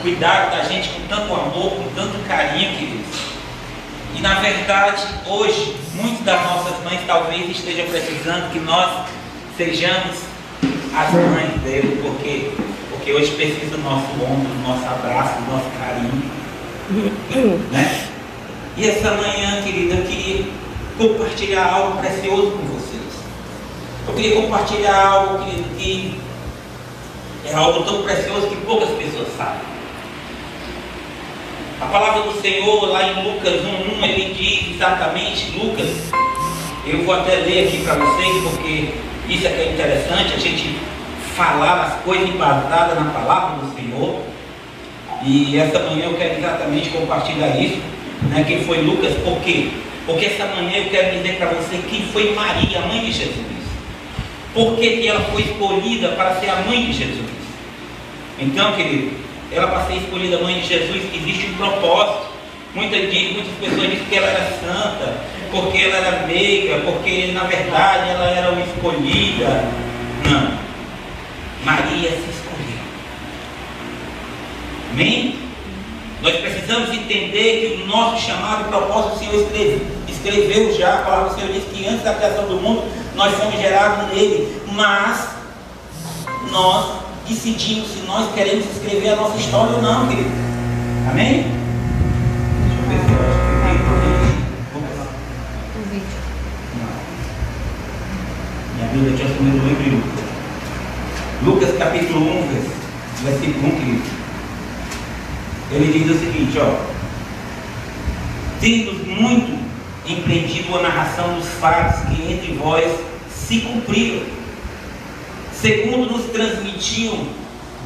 cuidaram da gente com tanto amor, com tanto carinho, queridos. E na verdade, hoje, muitas das nossas mães talvez estejam precisando que nós sejamos as mães dele, porque hoje precisa do nosso ombro, do nosso abraço, do nosso carinho, né? E essa manhã, querida, eu queria compartilhar algo precioso com vocês. Eu queria compartilhar algo, querido, que é algo tão precioso que poucas pessoas sabem. A palavra do Senhor, lá em Lucas 1:1, ele diz exatamente, Lucas, eu vou até ler aqui para vocês, porque isso é que é interessante, a gente falar as coisas embasadas na palavra do Senhor. E essa manhã eu quero exatamente compartilhar isso, né? Quem foi Lucas, por quê? Porque essa manhã eu quero dizer para você quem foi Maria, a mãe de Jesus. Por que ela foi escolhida para ser a mãe de Jesus? Então, querido, ela para ser escolhida mãe de Jesus, existe um propósito. Muitas pessoas dizem que ela era santa, porque ela era meiga, porque na verdade ela era uma escolhida. Não. Maria se escolheu. Amém? Nós precisamos entender que o nosso chamado, o propósito, o Senhor escreveu já. A palavra do Senhor diz que antes da criação do mundo nós fomos gerados nele, mas nós decidimos se nós queremos escrever a nossa história ou não, querido. Amém? Deixa eu ver se eu acho que tem vídeo. Minha Bíblia tinha assumido o livro de Lucas. Lucas capítulo 1, versículo 1, querido. Ele diz o seguinte, ó: temos muito empreendido a narração dos fatos que entre vós se cumpriram, segundo nos transmitiam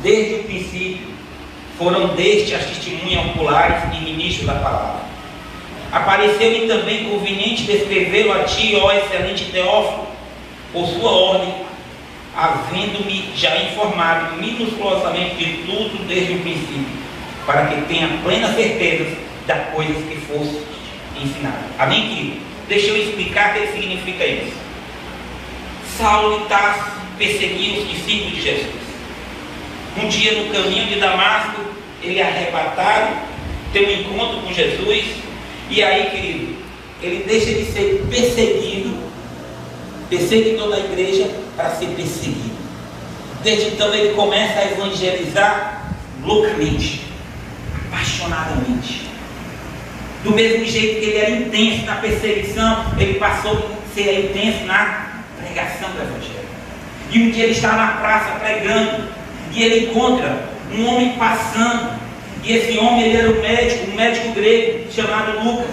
desde o princípio, foram deste as testemunhas oculares e ministros da palavra. Apareceu-me também conveniente descrevê-lo a ti, ó excelente Teófilo, por sua ordem, havendo-me já informado minuciosamente de tudo desde o princípio, para que tenha plena certeza das coisas que fosse ensinado. Amém, querido? Deixa eu explicar o que significa isso. Saulo e Tarso perseguiam os discípulos de Jesus. Um dia no caminho de Damasco, ele arrebataram, tem um encontro com Jesus, e aí, querido, ele deixa de ser perseguidor da igreja, para ser perseguido. Desde então ele começa a evangelizar loucamente, apaixonadamente. Do mesmo jeito que ele era intenso na perseguição, ele passou a ser intenso na pregação do evangelho. E um dia ele está na praça pregando, e ele encontra um homem passando, e esse homem ele era um médico grego chamado Lucas.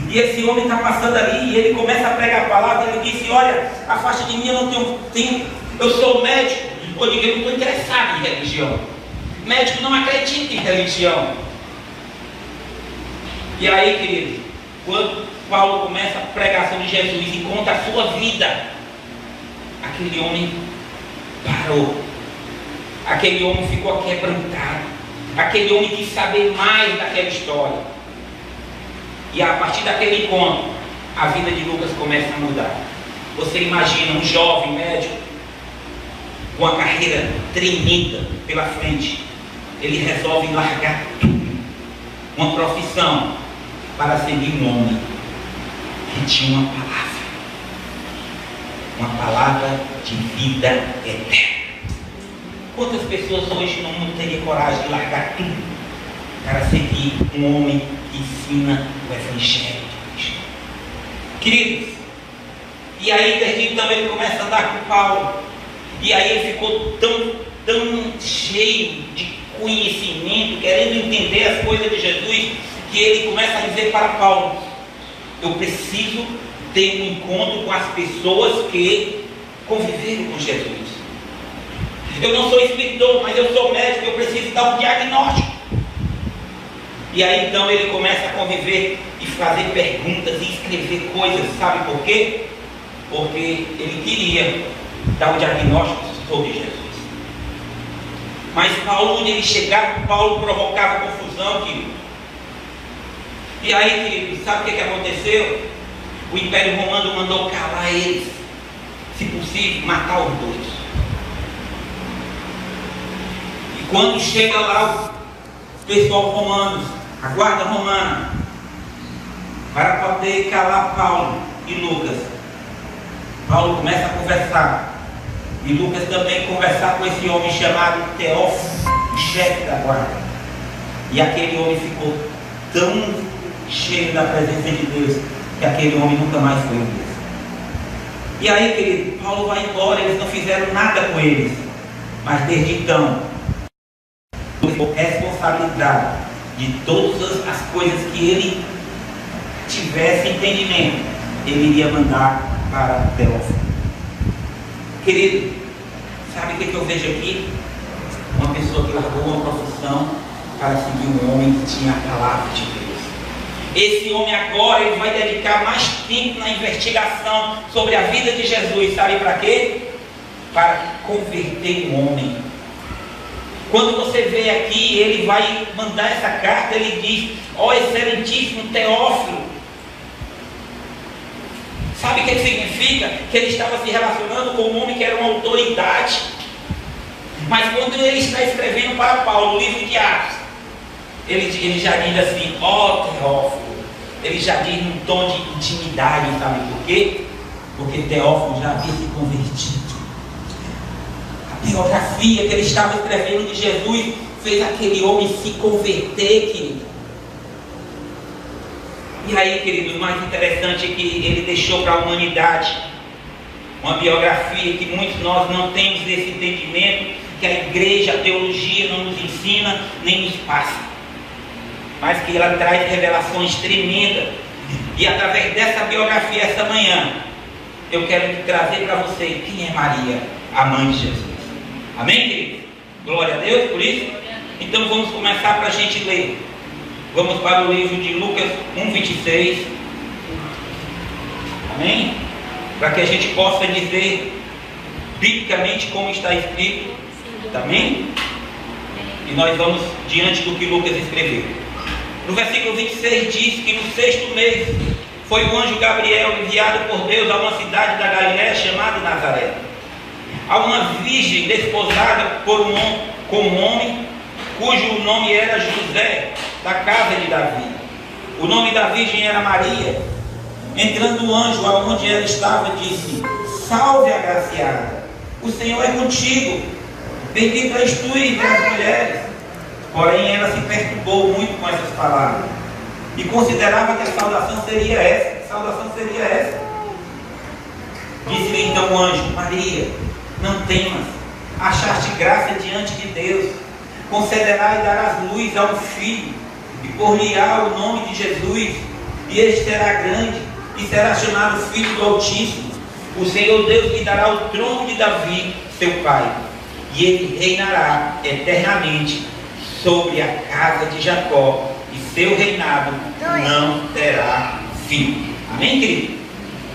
E esse homem está passando ali, e ele começa a pregar a palavra. Ele disse: olha, afasta de mim, eu não tenho tempo, eu sou médico. Eu digo, eu não estou interessado em religião. Médico não acredita em religião. E aí, querido, quando Paulo começa a pregação de Jesus e conta a sua vida, aquele homem parou. Aquele homem ficou quebrantado. Aquele homem quis saber mais daquela história. E a partir daquele encontro, a vida de Lucas começa a mudar. Você imagina um jovem médico com uma carreira tremenda pela frente. Ele resolve largar tudo, uma profissão, para seguir um homem que tinha uma palavra de vida eterna. Quantas pessoas hoje no mundo teriam coragem de largar tudo para seguir um homem que ensina o evangelho de Cristo? Queridos, e aí desde então ele começa a andar com Paulo, e aí ele ficou tão cheio de conhecimento, querendo entender as coisas de Jesus, que ele começa a dizer para Paulo: eu preciso ter um encontro com as pessoas que conviveram com Jesus. Eu não sou escritor, mas eu sou médico, eu preciso dar um diagnóstico. E aí então ele começa a conviver e fazer perguntas e escrever coisas. Sabe por quê? Porque ele queria dar um diagnóstico sobre Jesus. Mas Paulo, onde ele chegava, Paulo provocava confusão, querido. E aí, querido, sabe o que aconteceu? O Império Romano mandou calar eles, se possível, matar os dois. E quando chega lá pessoal romanos, a guarda romana, para poder calar Paulo e Lucas. Paulo começa a conversar, e Lucas também conversar com esse homem chamado Teófilo, o chefe da guarda. E aquele homem ficou tão cheio da presença de Deus, que aquele homem nunca mais foi o mesmo. E aí, querido, Paulo vai embora, eles não fizeram nada com eles. Mas desde então, responsabilidade de todas as coisas que ele tivesse entendimento, ele iria mandar para Teófilo. Querido, sabe o que eu vejo aqui? Uma pessoa que largou uma profissão para seguir um homem que tinha a palavra de Deus. Esse homem agora ele vai dedicar mais tempo na investigação sobre a vida de Jesus. Sabe para quê? Para converter um homem. Quando você vê aqui, ele vai mandar essa carta, ele diz: ó excelentíssimo Teófilo. Sabe o que significa? Que ele estava se relacionando com um homem que era uma autoridade. Mas quando ele está escrevendo para Paulo o livro de Atos, ele já diz assim: ó Teófilo. Ele já diz num tom de intimidade, sabe por quê? Porque Teófilo já havia se convertido. A biografia que ele estava escrevendo de Jesus fez aquele homem se converter, querido. E aí, querido, o mais interessante é que ele deixou para a humanidade uma biografia que muitos de nós não temos esse entendimento, que a igreja, a teologia não nos ensina nem nos passa. Mas que ela traz revelações tremendas. E através dessa biografia, esta manhã, eu quero trazer para você quem é Maria, a mãe de Jesus. Amém, querido? Glória a Deus por isso. Então vamos começar para a gente ler. Vamos para o livro de Lucas 1:26. Amém? Para que a gente possa dizer biblicamente como está escrito. Amém? E nós vamos diante do que Lucas escreveu. No versículo 26 diz que no 6º mês foi o anjo Gabriel enviado por Deus a uma cidade da Galiléia chamada Nazaré, a uma virgem desposada com um homem cujo nome era José, da casa de Davi. O nome da virgem era Maria. Entrando o anjo aonde ela estava, disse: salve, agraciada, o Senhor é contigo, bendita és tu entre as mulheres. Porém ela se perturbou muito com essas palavras e considerava que a saudação seria essa. Que saudação seria essa? Disse-lhe então o anjo: Maria, não temas, achaste graça diante de Deus. Concederá e darás luz a um filho, e por-lhe-á o nome de Jesus, e este será grande, e será chamado Filho do Altíssimo. O Senhor Deus lhe dará o trono de Davi, seu pai, e ele reinará eternamente sobre a casa de Jacó, e seu reinado não terá fim. Amém, querido?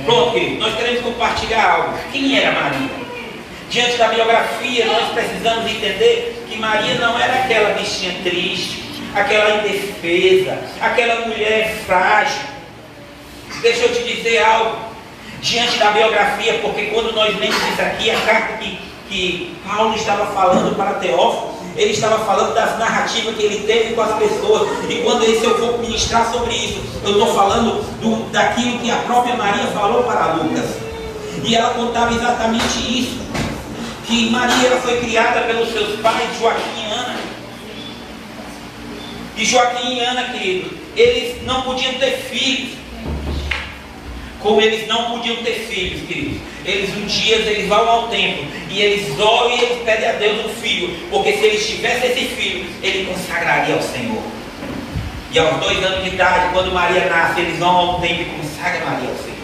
Pronto, querido, nós queremos compartilhar algo. Quem era Maria? Diante da biografia, nós precisamos entender que Maria não era aquela bichinha triste, aquela indefesa, aquela mulher frágil. Deixa eu te dizer algo. Diante da biografia, porque quando nós lemos isso aqui, a carta que Paulo estava falando para Teófilo, ele estava falando das narrativas que ele teve com as pessoas. E quando eu for ministrar sobre isso, eu estou falando daquilo que a própria Maria falou para Lucas. E ela contava exatamente isso, que Maria ela foi criada pelos seus pais, Joaquim e Ana. E Joaquim e Ana, querido, eles não podiam ter filhos. Como eles não podiam ter filhos, queridos, um dia eles vão ao templo e eles oram e eles pedem a Deus um filho, porque se eles tivessem esse filho, ele consagraria ao Senhor. E aos 2 anos de idade, quando Maria nasce, eles vão ao templo e consagram Maria ao Senhor.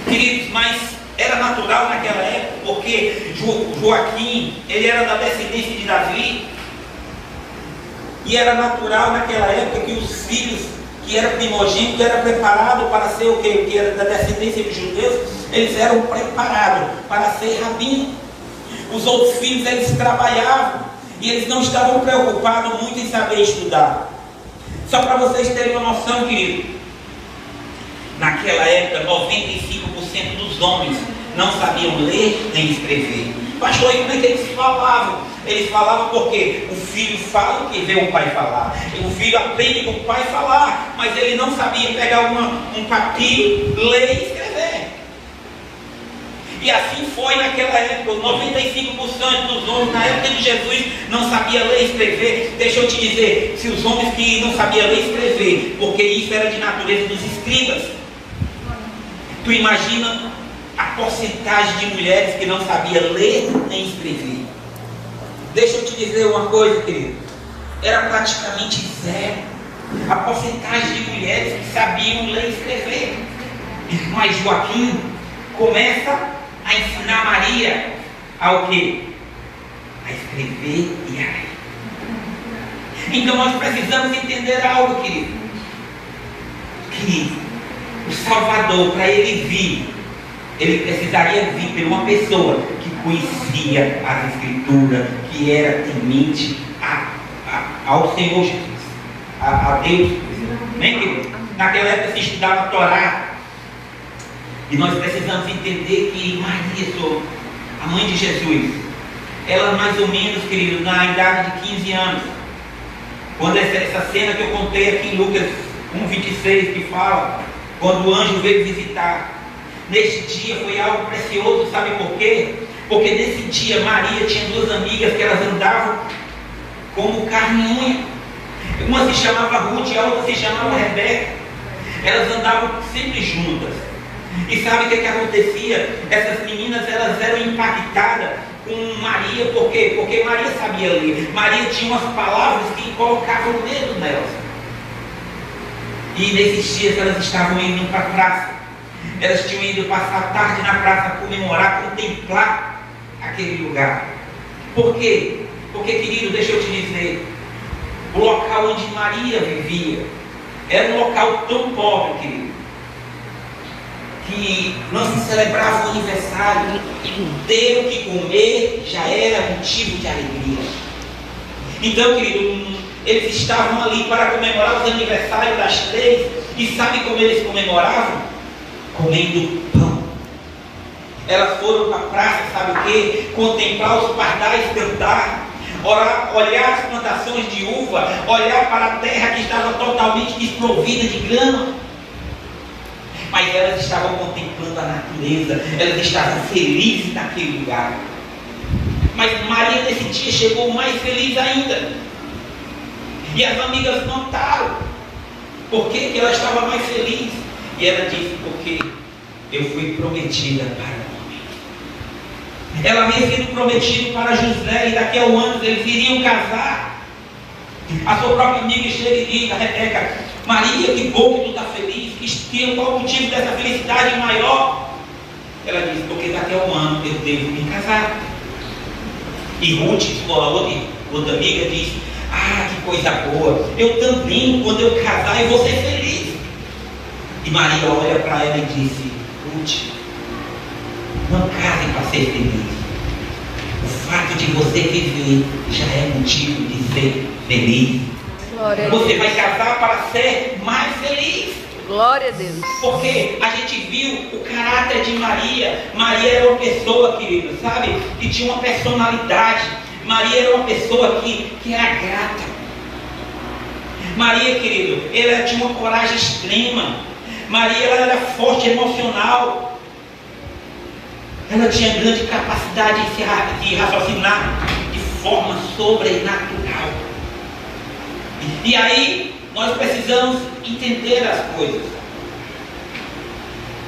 Queridos, mas era natural naquela época, porque Joaquim, ele era da descendência de Davi, e era natural naquela época que os filhos que era primogênito, era preparado para ser o quê? Que era da descendência dos judeus, eles eram preparados para ser rabino. Os outros filhos, eles trabalhavam, e eles não estavam preocupados muito em saber estudar. Só para vocês terem uma noção, querido, naquela época, 95% dos homens não sabiam ler nem escrever. Pastor, e como é que eles falavam? Eles falavam porque o filho fala o que vê o pai falar. O filho aprende com o pai falar, mas ele não sabia pegar um papiro, ler e escrever. E assim foi naquela época. 95% dos homens na época de Jesus não sabia ler e escrever. Deixa eu te dizer, se os homens que não sabiam ler e escrever, porque isso era de natureza dos escribas, tu imagina a porcentagem de mulheres que não sabia ler nem escrever. Deixa eu te dizer uma coisa, querido, era praticamente zero a porcentagem de mulheres que sabiam ler e escrever. Mas Joaquim começa a ensinar Maria ao quê? A escrever e a ler. Então nós precisamos entender algo, querido, que o Salvador, para ele vir, ele precisaria vir por uma pessoa que conhecia as Escrituras, que era temente ao Senhor Jesus, a Deus. Bem, querido? Naquela época se estudava a Torá. E nós precisamos entender que Maria, a mãe de Jesus, ela mais ou menos, querido, na idade de 15 anos, quando essa cena que eu contei aqui em Lucas 1,26, que fala, quando o anjo veio visitar, neste dia foi algo precioso, sabe por quê? Porque nesse dia Maria tinha duas amigas que elas andavam como carne e unha. Uma se chamava Ruth e a outra se chamava Rebeca. Elas andavam sempre juntas. E sabe o que acontecia? Essas meninas, elas eram impactadas com Maria, por quê? Porque Maria sabia ler. Maria tinha umas palavras que colocavam medo nelas. E nesses dias elas estavam indo para a praça. Elas tinham ido passar a tarde na praça, comemorar, contemplar aquele lugar. Por quê? Porque, querido, deixa eu te dizer, o local onde Maria vivia era um local tão pobre, querido, que não se celebrava o aniversário. Ter o que comer já era motivo de alegria. Então, querido, eles estavam ali para comemorar os aniversários das três. E sabe como eles comemoravam? Comendo pão. Elas foram para a praça, sabe o quê? Contemplar os pardais cantar, olhar as plantações de uva, olhar para a terra que estava totalmente desprovida de grama. Mas elas estavam contemplando a natureza, elas estavam felizes naquele lugar. Mas Maria nesse dia chegou mais feliz ainda. E as amigas notaram por que ela estava mais feliz. E ela disse, porque eu fui prometida para o homem. Ela havia sido prometida para José, e daqui a um ano eles iriam casar. A sua própria amiga chega e diz a Rebeca, Maria, que bom que tu está feliz, qual o motivo dessa felicidade maior? Ela diz, porque daqui a um ano eu devo me casar. E Ruth, sua outra amiga, diz, que coisa boa, eu também, quando eu casar, eu vou ser feliz. E Maria olha para ela e disse, Ruth, não case para ser feliz. O fato de você viver já é motivo de ser feliz. Você vai casar para ser mais feliz. Glória a Deus. Porque a gente viu o caráter de Maria. Maria era uma pessoa, querido, sabe? Que tinha uma personalidade. Maria era uma pessoa que era grata. Maria, querido, ela tinha uma coragem extrema. Maria, ela era forte emocional. Ela tinha grande capacidade de raciocinar de forma sobrenatural. E aí, nós precisamos entender as coisas.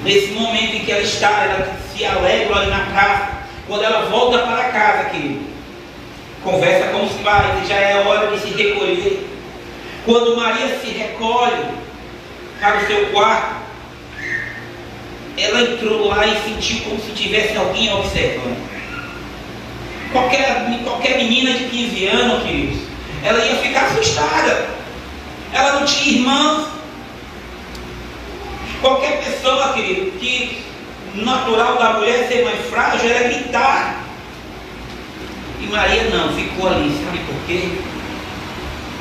Nesse momento em que ela se alegra ali na praça, quando ela volta para casa, querido, conversa com os pais, já é hora de se recolher. Quando Maria se recolhe para o seu quarto, ela entrou lá e sentiu como se tivesse alguém observando. Qualquer menina de 15 anos, queridos, ela ia ficar assustada. Ela não tinha irmãos. Qualquer pessoa, querido, que natural da mulher ser mais frágil era gritar. E Maria não, ficou ali. Sabe por quê?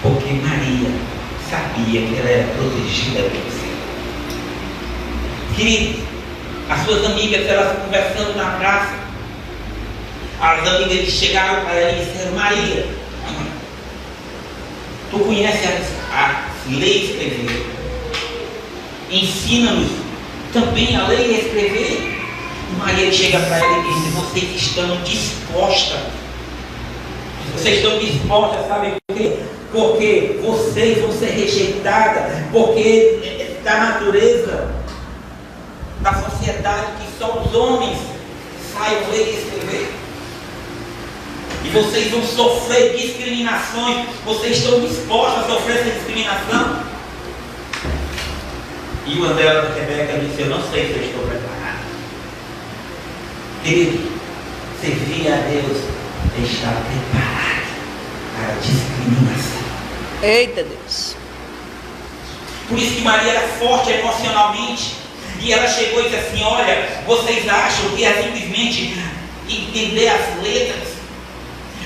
Porque Maria sabia que ela era protegida do Senhor. Querido, as suas amigas, elas conversando na praça, As amigas chegaram para ela e disseram: Maria, tu conheces as leis de escrever? Ensina-nos também a ler e escrever. Maria chega para ela e diz: vocês estão dispostas. Vocês estão dispostas, sabe por quê? Porque vocês vão ser rejeitadas, porque da natureza, da sociedade, que só os homens saibam ler e escrever. E vocês vão sofrer discriminações. Vocês estão dispostos a sofrer essa discriminação? E o André da Rebeca disse: eu não sei se eu estou preparado. Querido, servir a Deus é estar preparado para a discriminação. Eita Deus. Por isso que Maria era forte emocionalmente. E ela chegou e disse assim: olha, vocês acham que é simplesmente entender as letras?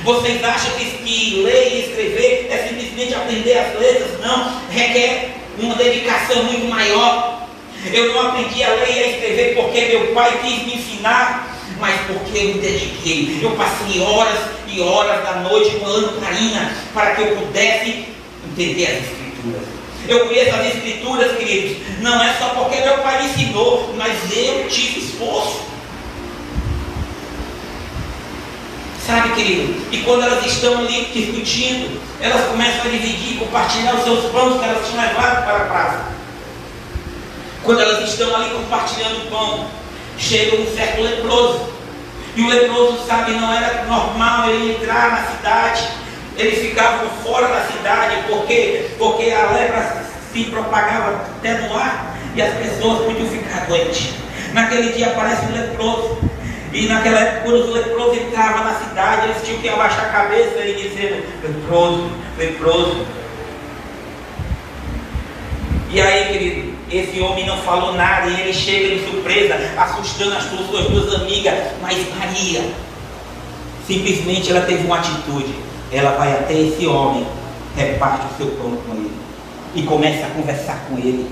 Vocês acham que ler e escrever é simplesmente aprender as letras? Não, requer uma dedicação muito maior. Eu não aprendi a ler e a escrever porque meu pai quis me ensinar, mas porque eu me dediquei. Eu passei horas e horas da noite com a lamparina para que eu pudesse entender as escrituras. Eu conheço as escrituras, queridos, não é só porque meu pai me ensinou, mas eu tive esforço. Sabe, querido? E quando elas estão ali discutindo, elas começam a dividir, compartilhar os seus pães que elas tinham levado para a praça. Quando elas estão ali compartilhando o pão, chega um certo leproso. E o leproso, sabe, não era normal ele entrar na cidade. Eles ficavam fora da cidade, porque a lepra se propagava até no ar e as pessoas podiam ficar doentes. Naquele dia aparece um leproso. E naquela época, quando os leprosos entravam na cidade, eles tinham que abaixar a cabeça e dizendo: leproso, leproso. E aí, querido, esse homem não falou nada e ele chega de surpresa, assustando as suas duas amigas. Mas Maria, simplesmente ela teve uma atitude. Ela vai até esse homem, reparte o seu pão com ele e começa a conversar com ele.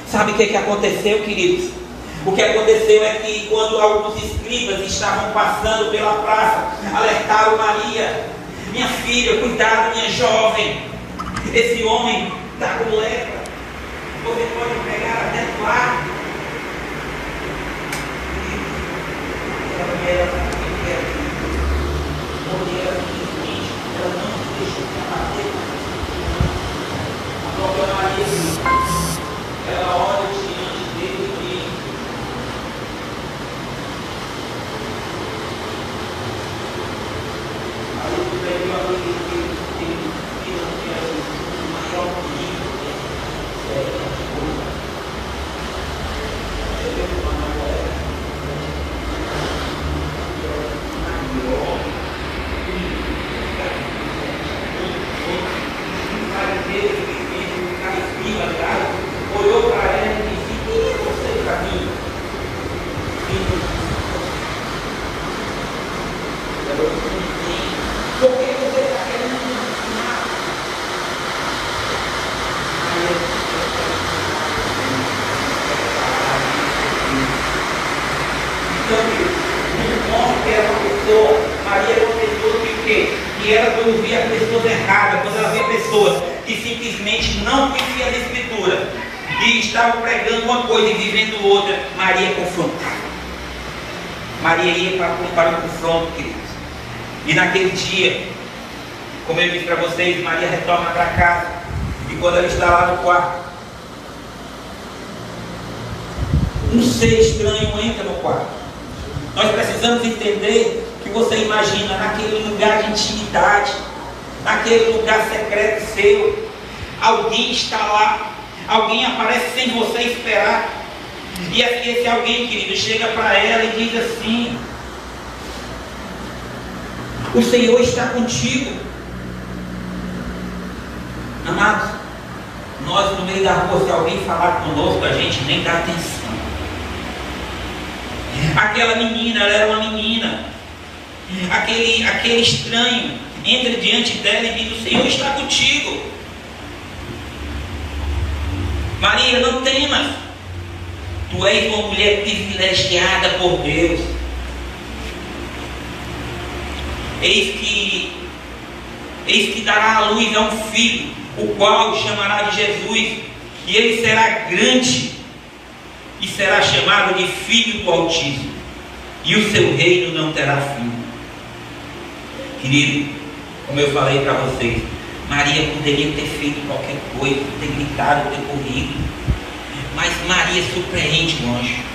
Sabe o que aconteceu, queridos? O que aconteceu é que quando alguns escribas estavam passando pela praça, alertaram Maria: minha filha, cuidado, minha jovem, esse homem está com lepra, você pode pegar até do ar. Ela não se deixou bater. A própria Maria, ela olha diante dele e diz: olhou para ela e disse: quem é você para mim? Por que você está querendo me ensinar? Então, não mostra que era uma pessoa. Maria era uma pessoa que ela, quando via pessoas erradas, quando ela via pessoas que simplesmente não conheciam as escrituras e estavam pregando uma coisa e vivendo outra, Maria confrontava. Maria ia para o confronto, queridos. E naquele dia, como eu disse para vocês, Maria retorna para casa. E quando ela está lá no quarto, um ser estranho entra no quarto. Nós precisamos entender que você imagina naquele lugar de intimidade, naquele lugar secreto seu, alguém está lá, alguém aparece sem você esperar. E esse alguém, querido, chega para ela e diz assim: o Senhor está contigo. Amados, nós no meio da rua, se alguém falar conosco, a gente nem dá atenção. Aquela menina, ela era uma menina. Aquele estranho entra diante dela e diz: o Senhor está contigo. Maria, não temas. Tu és uma mulher privilegiada por Deus. Eis que dará à luz a um filho, o qual chamará de Jesus, e ele será grande, e será chamado de Filho do Altíssimo, e o seu reino não terá fim. Querido, como eu falei para vocês, Maria poderia ter feito qualquer coisa, ter gritado, ter corrido, mas Maria surpreende o anjo.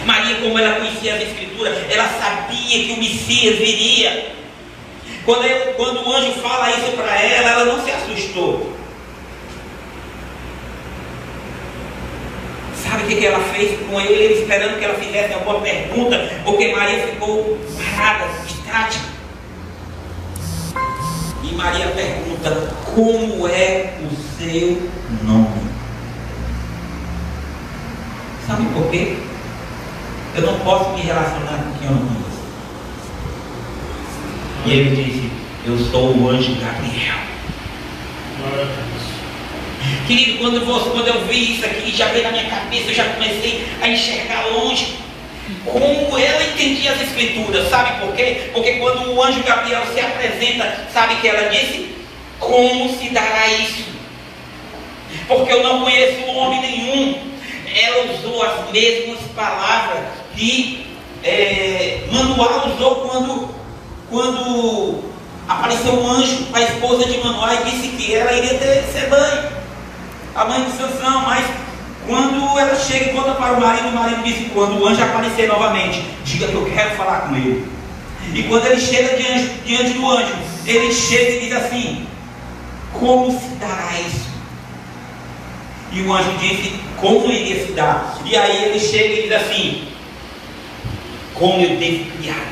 Maria, como ela conhecia as Escrituras, ela sabia que o Messias viria. Quando o anjo fala isso para ela, ela não se assustou. Sabe o que ela fez com ele, esperando que ela fizesse alguma pergunta, porque Maria ficou parada, estática. E Maria pergunta: como é o seu nome? Sabe por quê? Eu não posso me relacionar com quem eu não conheço. E ele disse: eu sou o anjo Gabriel. Querido, quando eu vi isso aqui, já veio na minha cabeça, eu já comecei a enxergar longe como ela entendia as Escrituras. Sabe por quê? Porque quando o anjo Gabriel se apresenta, sabe o que ela disse? Como se dará isso? Porque eu não conheço homem nenhum. Ela usou as mesmas palavras que Manoá usou quando apareceu um anjo, a esposa de Manoá, e disse que ela iria ser mãe, a mãe de Sansão. Mas quando ela chega e volta para o marido disse: quando o anjo aparecer novamente, diga que eu quero falar com ele. E quando ele chega diante do anjo, ele chega e diz assim: como se dará isso? E o anjo disse como iria se dar. E aí ele chega e diz assim: como eu devo criar.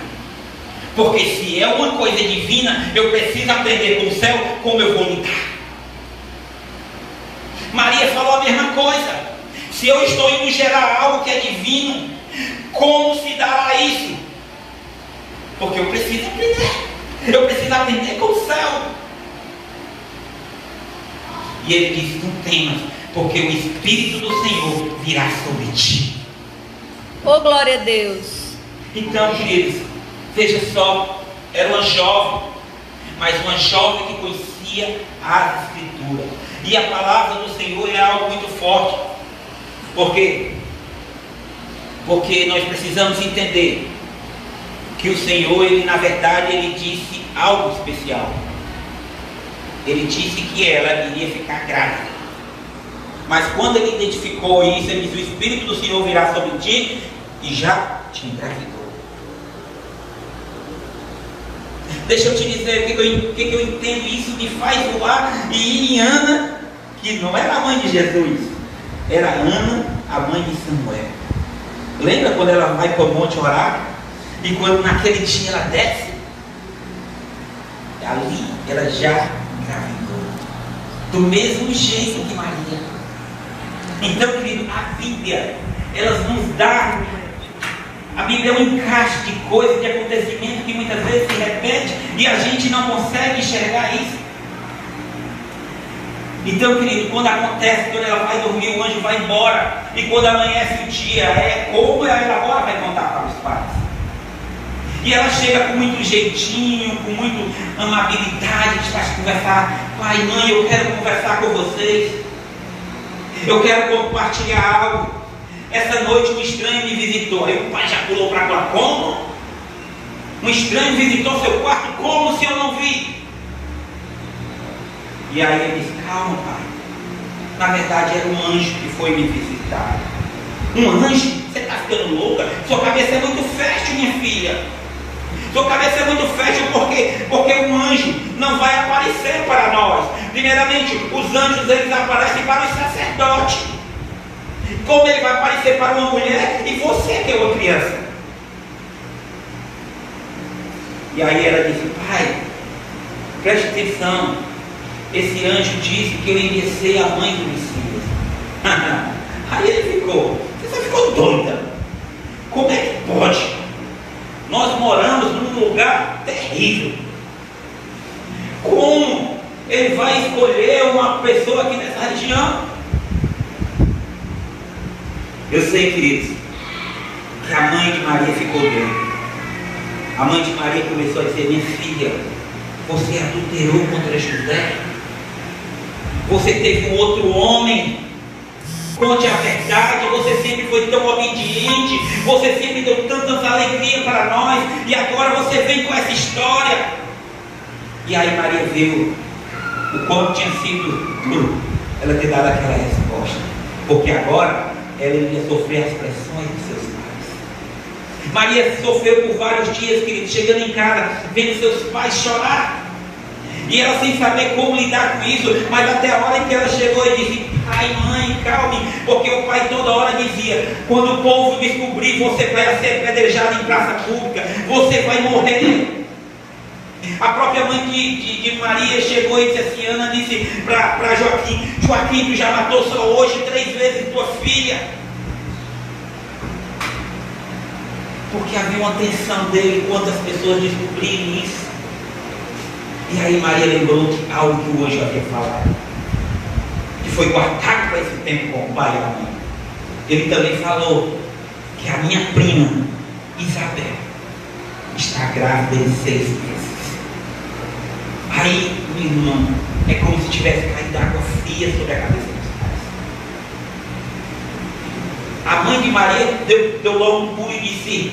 Porque se é uma coisa divina, eu preciso aprender com o céu como eu vou lidar. Maria falou a mesma coisa. Se eu estou indo gerar algo que é divino, como se dará isso? Porque eu preciso aprender. Eu preciso aprender com o céu. E ele disse: não temas, porque o Espírito do Senhor virá sobre ti. Oh, glória a Deus. Então, queridos, veja só, era uma jovem, mas uma jovem que conhecia as Escrituras. E a palavra do Senhor é algo muito forte. Por quê? Porque nós precisamos entender que o Senhor, Ele na verdade, Ele disse algo especial. Ele disse que ela iria ficar grávida. Mas quando Ele identificou isso, Ele disse: o Espírito do Senhor virá sobre ti, e já te engravidou. Deixa eu te dizer o que eu entendo. Isso me faz voar e ir em Ana, que não era a mãe de Jesus, era Ana, a mãe de Samuel. Lembra quando ela vai para o monte orar? E quando naquele dia ela desce, ali ela já engravidou. Do mesmo jeito que Maria. Então, querido, a Bíblia, ela nos dá. A Bíblia é um encaixe de coisas, de acontecimentos que muitas vezes se repete e a gente não consegue enxergar isso. Então, querido, quando acontece, quando ela vai dormir, o anjo vai embora. E quando amanhece o dia, como ela agora vai contar para os pais. E ela chega com muito jeitinho, com muito amabilidade, faz conversar: pai, mãe, eu quero conversar com vocês. Eu quero compartilhar algo. Essa noite um estranho me visitou. Aí o pai já pulou para lá: como? Um estranho visitou seu quarto? Como se eu não vi? E aí ele disse: calma, pai. Na verdade era um anjo que foi me visitar. Um anjo? Você está ficando louca? Sua cabeça é muito fértil, minha filha. Sua cabeça é muito fértil porque um anjo não vai aparecer para nós. Primeiramente, os anjos eles aparecem para os sacerdotes. Como ele vai aparecer para uma mulher e você que é uma criança? E aí ela disse: pai, preste atenção. Esse anjo disse que eu iria ser a mãe do Messias. Aí ele ficou: você ficou doida? Como é que pode? Nós moramos num lugar terrível. Como ele vai escolher uma pessoa aqui nessa região? Eu sei, queridos, que a mãe de Maria ficou doida. A mãe de Maria começou a dizer: minha filha, você adulterou contra José, você teve um outro homem, conte a verdade, você sempre foi tão obediente, você sempre deu tantas alegrias para nós, e agora você vem com essa história. E aí Maria viu o quanto tinha sido duro ela ter dado aquela resposta, porque agora ela iria sofrer as pressões dos seus pais. Maria sofreu por vários dias, querido, chegando em casa, vendo seus pais chorar, e ela sem saber como lidar com isso, mas até a hora em que ela chegou e disse: pai, mãe, calme, porque o pai toda hora dizia: quando o povo descobrir, você vai ser apedrejado em praça pública, você vai morrer. A própria mãe de Maria chegou e disse assim: Ana disse para Joaquim: Joaquim, tu já matou só hoje 3 vezes tua filha. Porque havia uma tensão dele quando as pessoas descobrirem isso. E aí Maria lembrou de algo que o anjo havia falado, que foi guardado para esse tempo com o pai e a mãe. Ele também falou que a minha prima Isabel está grávida de 6 meses. Aí, meu irmão, é como se tivesse caído água fria sobre a cabeça dos pais. A mãe de Maria deu logo um pulo e disse: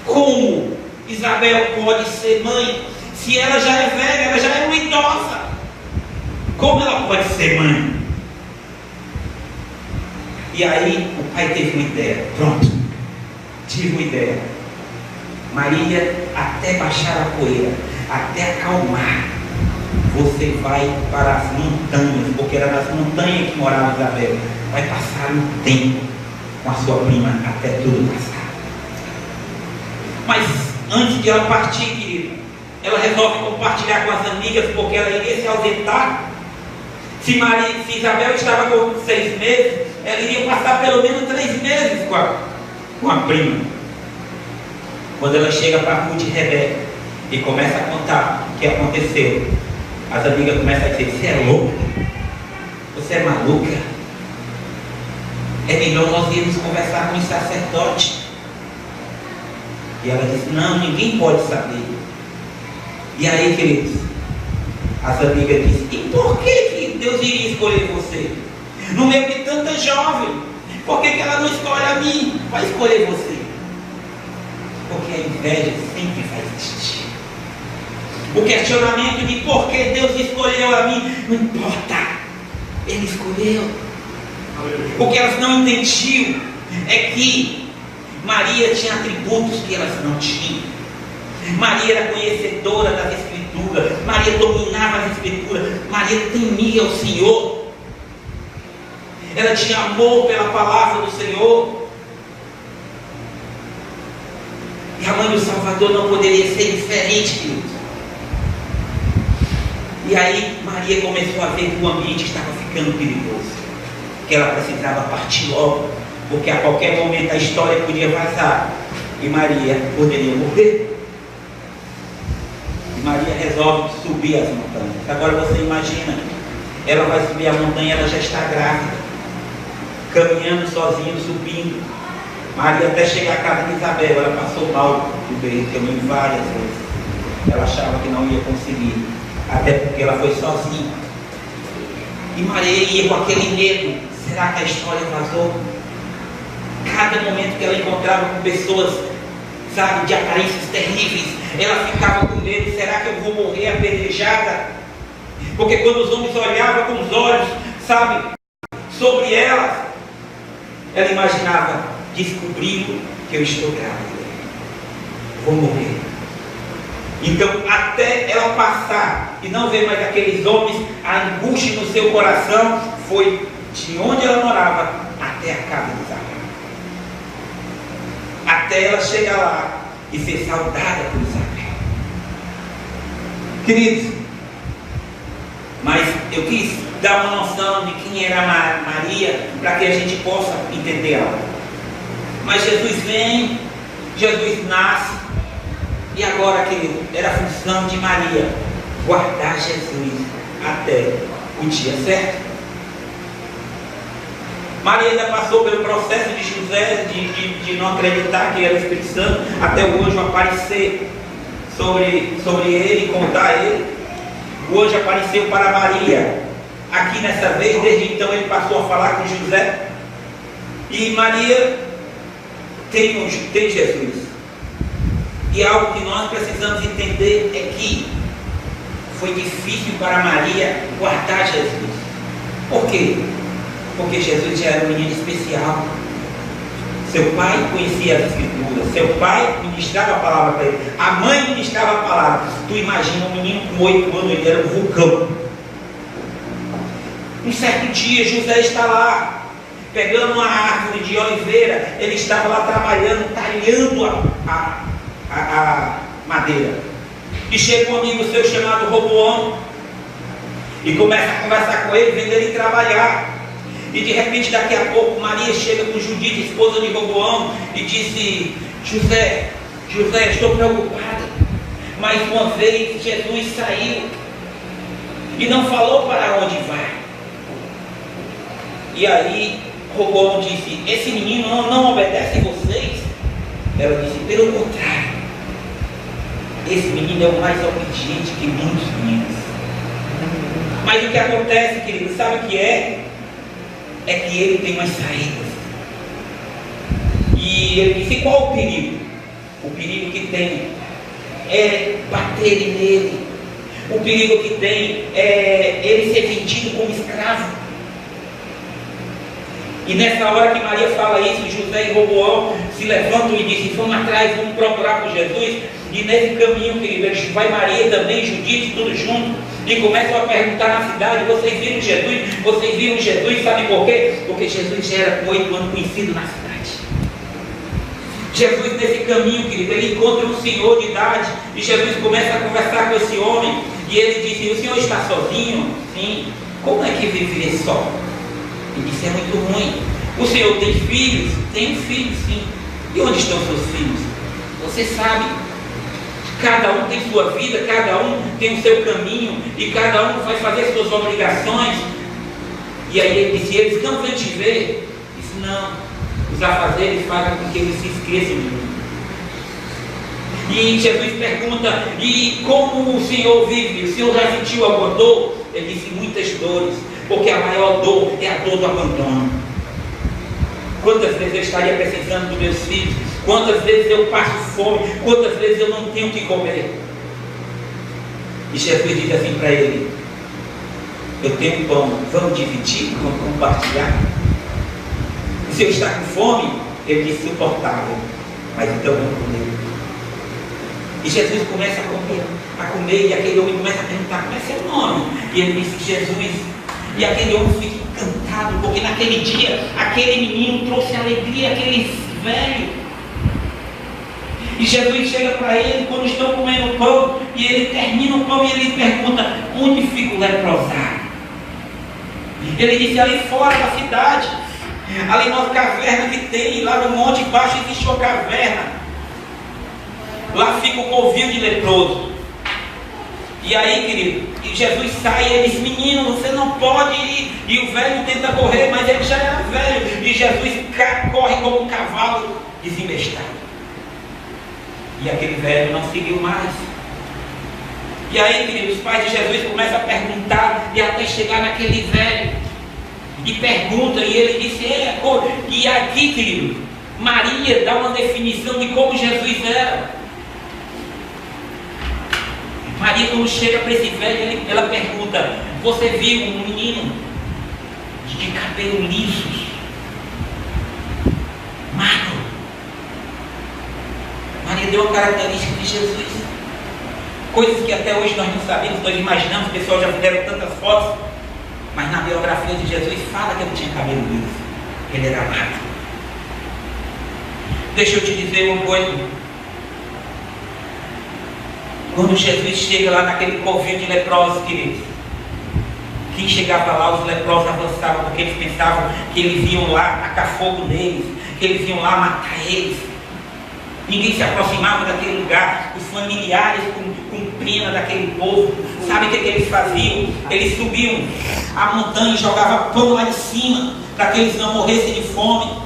como Isabel pode ser mãe? Se ela já é velha, ela já é uma idosa, como ela pode ser mãe? E aí o pai teve uma ideia. Pronto, tive uma ideia. Maria, até baixar a poeira, até acalmar, você vai para as montanhas, porque era nas montanhas que morava Isabel. Vai passar um tempo com a sua prima até tudo passar. Mas antes de ela partir, querido, ela resolve compartilhar com as amigas, porque ela iria se ausentar. Se Isabel estava com 6 meses, ela iria passar pelo menos 3 meses com a prima. Quando ela chega para a rua de Rebeca e começa a contar o que aconteceu, as amigas começam a dizer: você é louca? Você é maluca? É melhor nós irmos conversar com o sacerdote. E ela disse: não, ninguém pode saber. E aí, queridos, as amigas disseram: e por que Deus iria escolher você? No meio de tanta jovem, por que ela não escolhe a mim? Vai escolher você. Porque a inveja sempre vai existir. O questionamento de por que Deus escolheu a mim, não importa, Ele escolheu. O que elas não entendiam é que Maria tinha atributos que elas não tinham. Maria era conhecedora das Escrituras, Maria dominava as Escrituras, Maria temia o Senhor, ela tinha amor pela palavra do Senhor. E a mãe do Salvador não poderia ser diferente, queridos. E aí Maria começou a ver que o ambiente estava ficando perigoso, que ela precisava partir logo, porque a qualquer momento a história podia vazar e Maria poderia morrer. E Maria resolve subir as montanhas. Agora você imagina, ela vai subir a montanha, ela já está grávida, caminhando sozinha, subindo. Maria até chegar à casa de Isabel, ela passou mal no meio do caminho várias vezes. Ela achava que não ia conseguir, até porque ela foi sozinha. E Maria ia com aquele medo: será que a história vazou? Cada momento que ela encontrava com pessoas, sabe, de aparências terríveis, ela ficava com medo: será que eu vou morrer apedrejada? Porque quando os homens olhavam com os olhos, sabe, sobre ela, ela imaginava: descobrindo que eu estou grávida, vou morrer. Então, até ela passar e não ver mais aqueles homens, a angústia no seu coração foi de onde ela morava até a casa de Isabel, até ela chegar lá e ser saudada por Isabel. Queridos, mas eu quis dar uma noção de quem era Maria, para que a gente possa entender algo. Mas Jesus vem, Jesus nasce, e agora, querido, era a função de Maria guardar Jesus até o dia certo. Maria ainda passou pelo processo de José, de não acreditar que era o Espírito Santo, até o anjo aparecer sobre ele, contar ele. O anjo apareceu para Maria. Aqui nessa vez, desde então ele passou a falar com José. E Maria tem Jesus. E algo que nós precisamos entender é que foi difícil para Maria guardar Jesus. Por quê? Porque Jesus já era um menino especial. Seu pai conhecia as escrituras. Seu pai ministrava a palavra para ele. A mãe ministrava a palavra. Tu imagina um menino com 8 anos, ele era um vulcão. Um certo dia, José está lá, pegando uma árvore de oliveira. Ele estava lá trabalhando, talhando a madeira. E chega um amigo seu chamado Roboão e começa a conversar com ele, vendo ele trabalhar. E de repente, daqui a pouco, Maria chega com Judite, esposa de Roboão, e disse: José, estou preocupada. Mais uma vez Jesus saiu e não falou para onde vai. E aí Roboão disse: esse menino não obedece vocês? Ela disse: pelo contrário, esse menino é o mais obediente que muitos meninos. Mas o que acontece, querido, sabe o que é? É que ele tem umas saídas. E ele disse: qual o perigo? O perigo que tem é baterem nele. O perigo que tem é ele ser vendido como escravo. E nessa hora que Maria fala isso, José e Roboão se levantam e dizem: vamos atrás, vamos procurar por Jesus. E nesse caminho, querido, vai Maria também, Judite, tudo junto, e começam a perguntar na cidade: vocês viram Jesus? Vocês viram Jesus? Sabe por quê? Porque Jesus já era com 8 anos conhecido na cidade. Jesus, nesse caminho, querido, ele encontra um senhor de idade, e Jesus começa a conversar com esse homem, e ele disse: o senhor está sozinho? Sim. Como é que viver só? Ele disse: é muito ruim. O senhor tem filhos? Tenho filhos, sim. E onde estão seus filhos? Você sabe, cada um tem sua vida, cada um tem o seu caminho, e cada um vai fazer suas obrigações. E aí ele disse: eles não vêm te ver? Ele disse: não. Os afazeres fazem com que eles se esqueçam de mim. E Jesus pergunta: e como o senhor vive? O senhor já sentiu alguma dor? Ele disse: muitas dores, porque a maior dor é a dor do abandono. Quantas vezes eu estaria precisando dos meus filhos? Quantas vezes eu passo fome? Quantas vezes eu não tenho o que comer? E Jesus diz assim para ele: eu tenho pão, vamos dividir, vamos compartilhar. E se eu estar com fome, ele diz: suportável, mas então vamos comer. E Jesus começa a comer, e aquele homem começa a perguntar: como é seu nome? E ele disse: Jesus. E aquele homem fica encantado, porque naquele dia, aquele menino trouxe alegria àquele velho. E Jesus chega para ele quando estão comendo pão, e ele termina o pão e ele pergunta: onde fica o leprosário? Ele disse: ali fora da cidade, ali na caverna que tem, lá no monte baixo existe uma caverna. Lá fica o covil de leproso. E aí, querido, Jesus sai e ele diz: menino, você não pode ir. E o velho tenta correr, mas ele já era velho. E Jesus corre como um cavalo desembestado. E aquele velho não seguiu mais. E aí, querido, os pais de Jesus começam a perguntar, e até chegar naquele velho. E pergunta, e ele disse: e aqui, querido, Maria dá uma definição de como Jesus era. Maria, quando chega para esse velho, ela pergunta: você viu um menino de cabelo lisos, magro? Maria deu uma característica de Jesus, coisas que até hoje nós não sabemos, nós imaginamos. O pessoal já fizeram tantas fotos, mas na biografia de Jesus fala que ele tinha cabelo liso, ele era magro. Deixa eu te dizer uma coisa: quando Jesus chega lá naquele covil de leprosos, queridos, quem chegava lá, os leprosos avançavam, porque eles pensavam que eles iam lá tacar fogo neles, que eles iam lá matar eles. Ninguém se aproximava daquele lugar. Os familiares com pena daquele povo, sabe o que eles faziam? Eles subiam a montanha e jogavam pão lá em cima, para que eles não morressem de fome.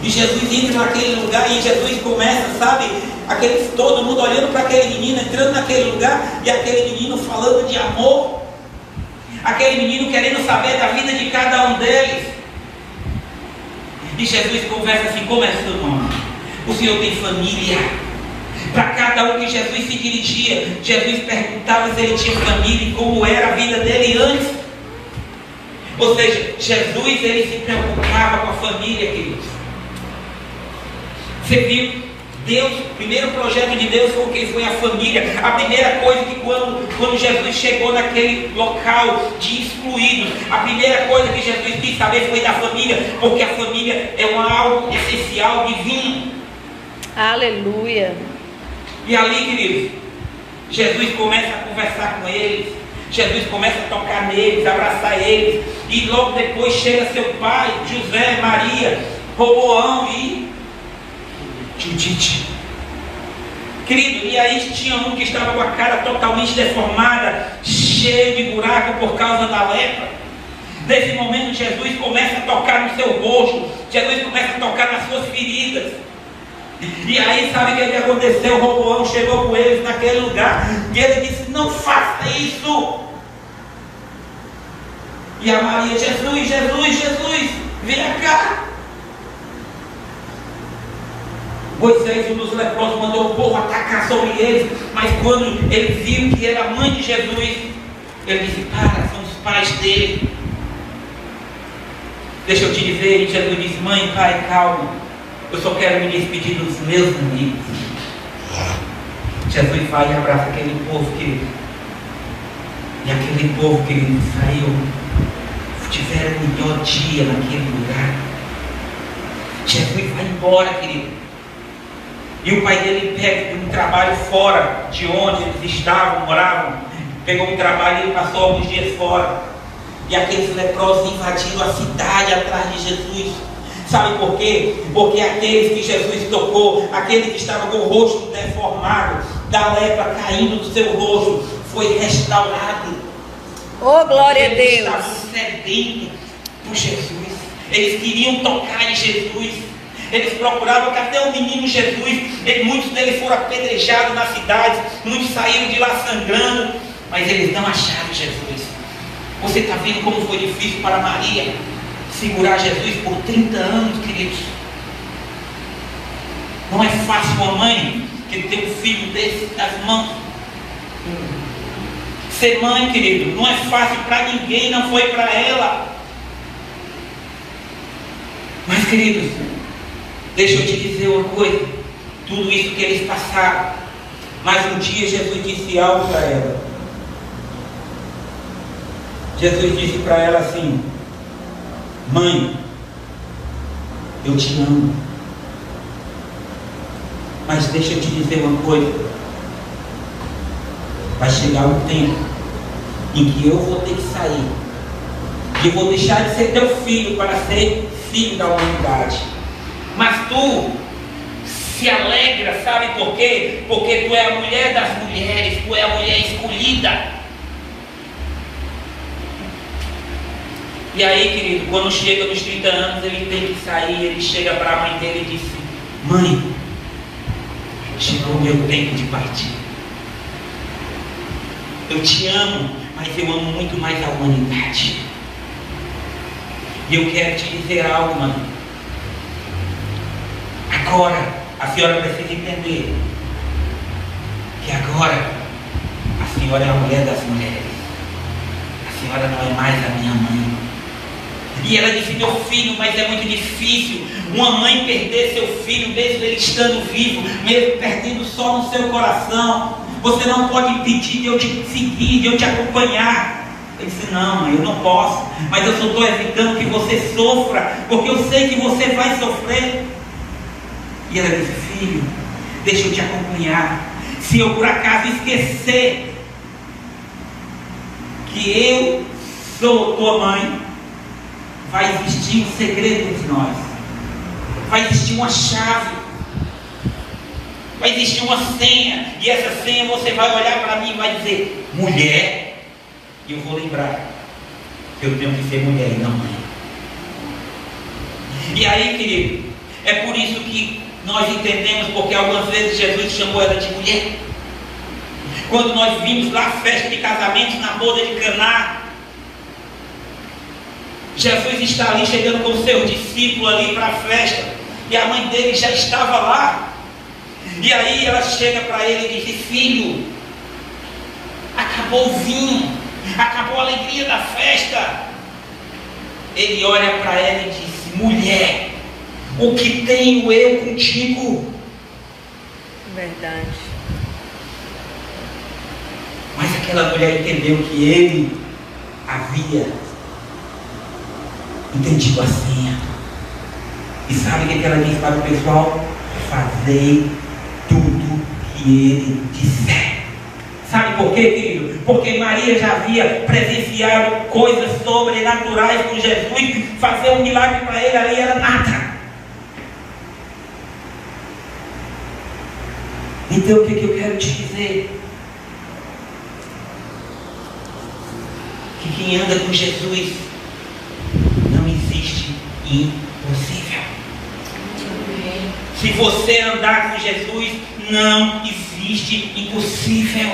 E Jesus entra naquele lugar e Jesus começa, sabe, todo mundo olhando para aquele menino, entrando naquele lugar, e aquele menino falando de amor, aquele menino querendo saber da vida de cada um deles. E Jesus conversa assim: como é seu nome? O Senhor tem família? Para cada um que Jesus se dirigia, Jesus perguntava se ele tinha família e como era a vida dele antes. Ou seja, Jesus, ele se preocupava com a família, queridos. Você viu? Deus, o primeiro projeto de Deus foi a família. A primeira coisa que quando Jesus chegou naquele local de excluídos, a primeira coisa que Jesus quis saber foi da família, porque a família é algo essencial, divino. Aleluia. E ali, queridos, Jesus começa a conversar com eles, Jesus começa a tocar neles, abraçar eles, e logo depois chega seu pai, José, Maria, Roboão e Judite. Querido, e aí tinha um que estava com a cara totalmente deformada, cheio de buraco por causa da lepra. Nesse momento Jesus começa a tocar no seu rosto, Jesus começa a tocar nas suas feridas. E aí sabe o que aconteceu? O Roboão chegou com eles naquele lugar e ele disse: não faça isso. E a Maria: Jesus, vem cá. Moisés, um dos leprosos, mandou o povo atacar sobre eles, mas quando ele viu que era a mãe de Jesus, ele disse: para, são os pais dele. Deixa eu te dizer, e Jesus disse: mãe, pai, calma, eu só quero me despedir dos meus amigos. Jesus vai e abraça aquele povo, querido. E aquele povo, querido, saiu, tiveram o melhor dia naquele lugar. Jesus vai embora, querido. E o pai dele pega um trabalho fora de onde eles estavam, moravam. Pegou um trabalho e ele passou alguns dias fora. E aqueles leprosos invadiram a cidade atrás de Jesus. Sabe por quê? Porque aqueles que Jesus tocou, aquele que estava com o rosto deformado, da lepra caindo do seu rosto, foi restaurado. Oh, glória a Deus. Eles estavam sedentos por Jesus. Eles queriam tocar em Jesus. Eles procuravam, cadê o menino Jesus? Muitos deles foram apedrejados na cidade, muitos saíram de lá sangrando, mas eles não acharam Jesus. Você está vendo como foi difícil para Maria segurar Jesus por 30 anos, queridos. Não é fácil uma mãe que tem um filho desse nas mãos. Ser mãe, querido, não é fácil para ninguém, não foi para ela. Mas, queridos, deixa eu te dizer uma coisa. Tudo isso que eles passaram, mas um dia Jesus disse algo para ela. Jesus disse para ela assim: mãe, eu te amo, mas deixa eu te dizer uma coisa. Vai chegar um tempo em que eu vou ter que sair, e vou deixar de ser teu filho para ser filho da humanidade. Mas tu se alegra, sabe por quê? Porque tu é a mulher das mulheres, tu é a mulher escolhida. E aí, querido, quando chega nos 30 anos, ele tem que sair, ele chega para a mãe dele e diz: mãe, chegou o meu tempo de partir. Eu te amo, mas eu amo muito mais a humanidade. E eu quero te dizer algo, mãe. Agora, a senhora precisa entender que agora a senhora é a mulher das mulheres. A senhora não é mais a minha mãe. E ela disse: meu filho, mas é muito difícil uma mãe perder seu filho, mesmo ele estando vivo, mesmo perdendo só no seu coração. Você não pode impedir de eu te seguir, de eu te acompanhar. Ele disse: não, mãe, eu não posso, mas eu só estou evitando que você sofra, porque eu sei que você vai sofrer. E ela disse: filho, deixa eu te acompanhar. Se eu por acaso esquecer que eu sou tua mãe, vai existir um segredo entre nós. Vai existir uma chave. Vai existir uma senha. E essa senha você vai olhar para mim e vai dizer: mulher. E eu vou lembrar que eu tenho que ser mulher e não mãe. E aí, querido, é por isso que nós entendemos porque algumas vezes Jesus chamou ela de mulher. Quando nós vimos lá a festa de casamento na boda de Caná, Jesus está ali chegando com o seu discípulo ali para a festa, e a mãe dele já estava lá. E aí ela chega para ele e diz: filho, acabou o vinho, acabou a alegria da festa. Ele olha para ela e diz: mulher, o que tenho eu contigo? Verdade. Mas aquela mulher entendeu que ele havia entendido a senha. E sabe o que ela diz para o pessoal? Fazei tudo que ele disser. Sabe por quê, querido? Porque Maria já havia presenciado coisas sobrenaturais com Jesus. Fazer um milagre para ele ali era nada. Então o que eu quero te dizer? Que quem anda com Jesus, não existe impossível. Se você andar com Jesus, não existe impossível.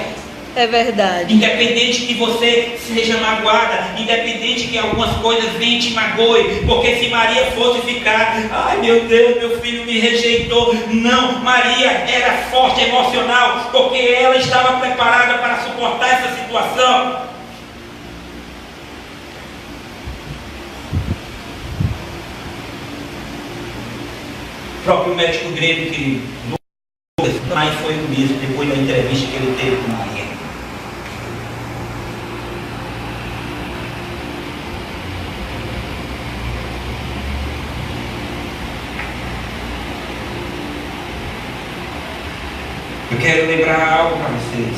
É verdade. Independente que você seja magoada, independente que algumas coisas venham te magoe, porque se Maria fosse ficar, ai meu Deus, meu filho me rejeitou. Não, Maria era forte emocional, porque ela estava preparada para suportar essa situação. O próprio médico grego, querido, mas foi o mesmo depois da entrevista que ele teve com Maria. Eu quero lembrar algo para vocês.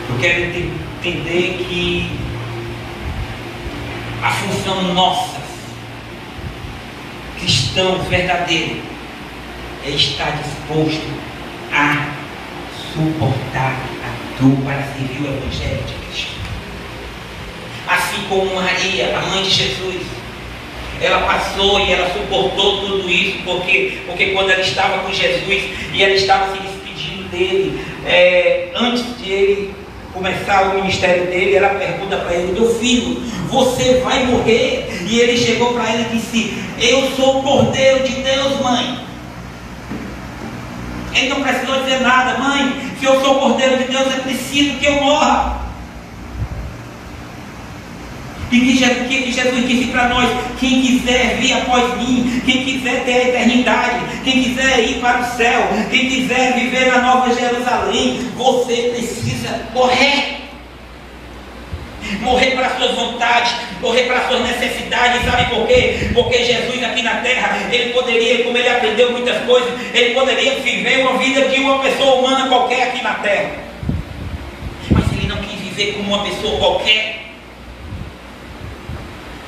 Eu quero entender que a função nossa, cristão verdadeiro, é estar disposto a suportar a dor para servir o Evangelho de Cristo. Assim como Maria, a mãe de Jesus, ela passou e ela suportou tudo isso, porque quando ela estava com Jesus e ela estava se despedindo dele, antes de ele começar o ministério dele, ela pergunta para ele: meu filho, você vai morrer? E ele chegou para ela e disse: eu sou o Cordeiro de Deus, mãe. Ele não precisou dizer nada: mãe, se eu sou o Cordeiro de Deus, é preciso que eu morra. E que Jesus disse para nós: quem quiser vir após mim, quem quiser ter a eternidade, quem quiser ir para o céu, quem quiser viver na Nova Jerusalém, você precisa morrer. Morrer para as suas vontades, morrer para as suas necessidades. Sabe por quê? Porque Jesus aqui na terra, ele poderia, como ele aprendeu muitas coisas, ele poderia viver uma vida de uma pessoa humana qualquer aqui na terra. Mas ele não quis viver como uma pessoa qualquer.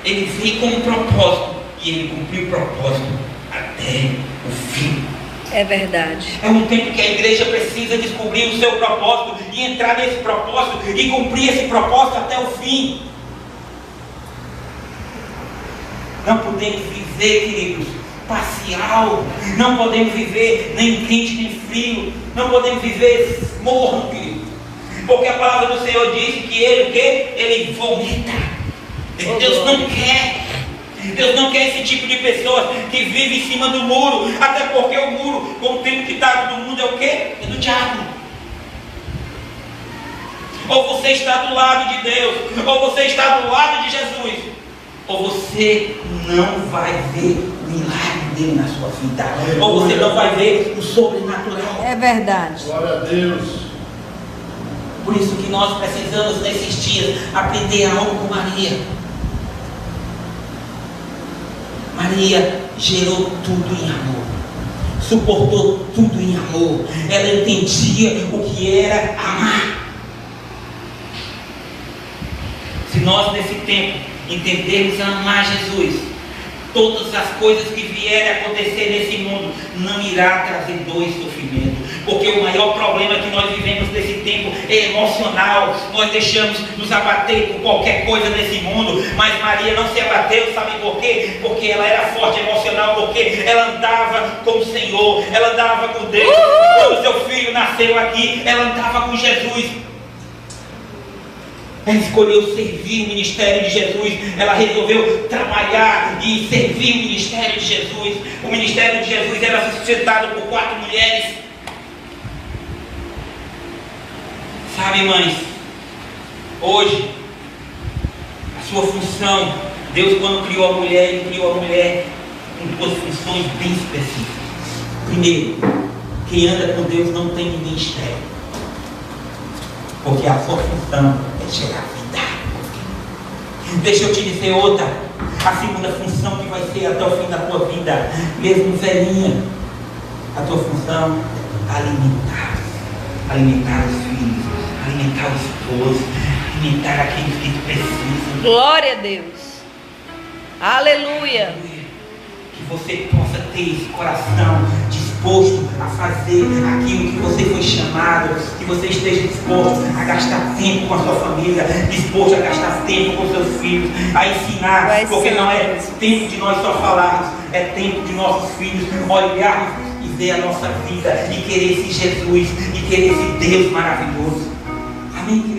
Ele veio com um propósito e ele cumpriu o propósito até o fim. É verdade. É um tempo que a igreja precisa descobrir o seu propósito e entrar nesse propósito e cumprir esse propósito até o fim. Não podemos viver, queridos, parcial. Não podemos viver nem quente nem frio. Não podemos viver morno, querido. Porque a palavra do Senhor diz que ele o quê? Ele vomita. Deus não quer. Deus não quer esse tipo de pessoas que vive em cima do muro. Até porque o muro, como tem ditado do mundo, é o quê? É do diabo. Ou você está do lado de Deus, ou você está do lado de Jesus, ou você não vai ver o milagre dele na sua vida, ou você não vai ver o sobrenatural. É verdade. Glória a Deus. Por isso que nós precisamos nesses dias aprender algo com Maria. Maria gerou tudo em amor, suportou tudo em amor. Ela entendia o que era amar. Se nós nesse tempo entendermos amar Jesus, todas as coisas que vierem a acontecer nesse mundo não irá trazer dor e sofrimento, porque o maior problema que nós vivemos nesse tempo tempo emocional, nós deixamos nos abater por qualquer coisa nesse mundo, mas Maria não se abateu, sabe por quê? Porque ela era forte emocional, porque ela andava com o Senhor, ela andava com Deus. Quando seu filho nasceu aqui, ela andava com Jesus. Ela escolheu servir o ministério de Jesus. Ela resolveu trabalhar e servir o ministério de Jesus. O ministério de Jesus era sustentado por 4 mulheres. Sabe, mães, hoje a sua função, Deus quando criou a mulher, Ele criou a mulher com 2 funções bem específicas. Primeiro, quem anda com Deus não tem ninguém estéril, porque a sua função é gerar vida. Deixa eu te dizer outra. A segunda função que vai ser até o fim da tua vida, mesmo velhinha, a tua função é alimentar os filhos, alimentar o esposo, alimentar aqueles que tu precisam. Glória a Deus. Aleluia. Que você possa ter esse coração disposto a fazer aquilo que você foi chamado, que você esteja disposto a gastar tempo com a sua família, disposto a gastar tempo com seus filhos, a ensinar, porque não é tempo de nós só falarmos, é tempo de nossos filhos olharmos e ver a nossa vida e querer esse Jesus e querer esse Deus maravilhoso. Amém, querido?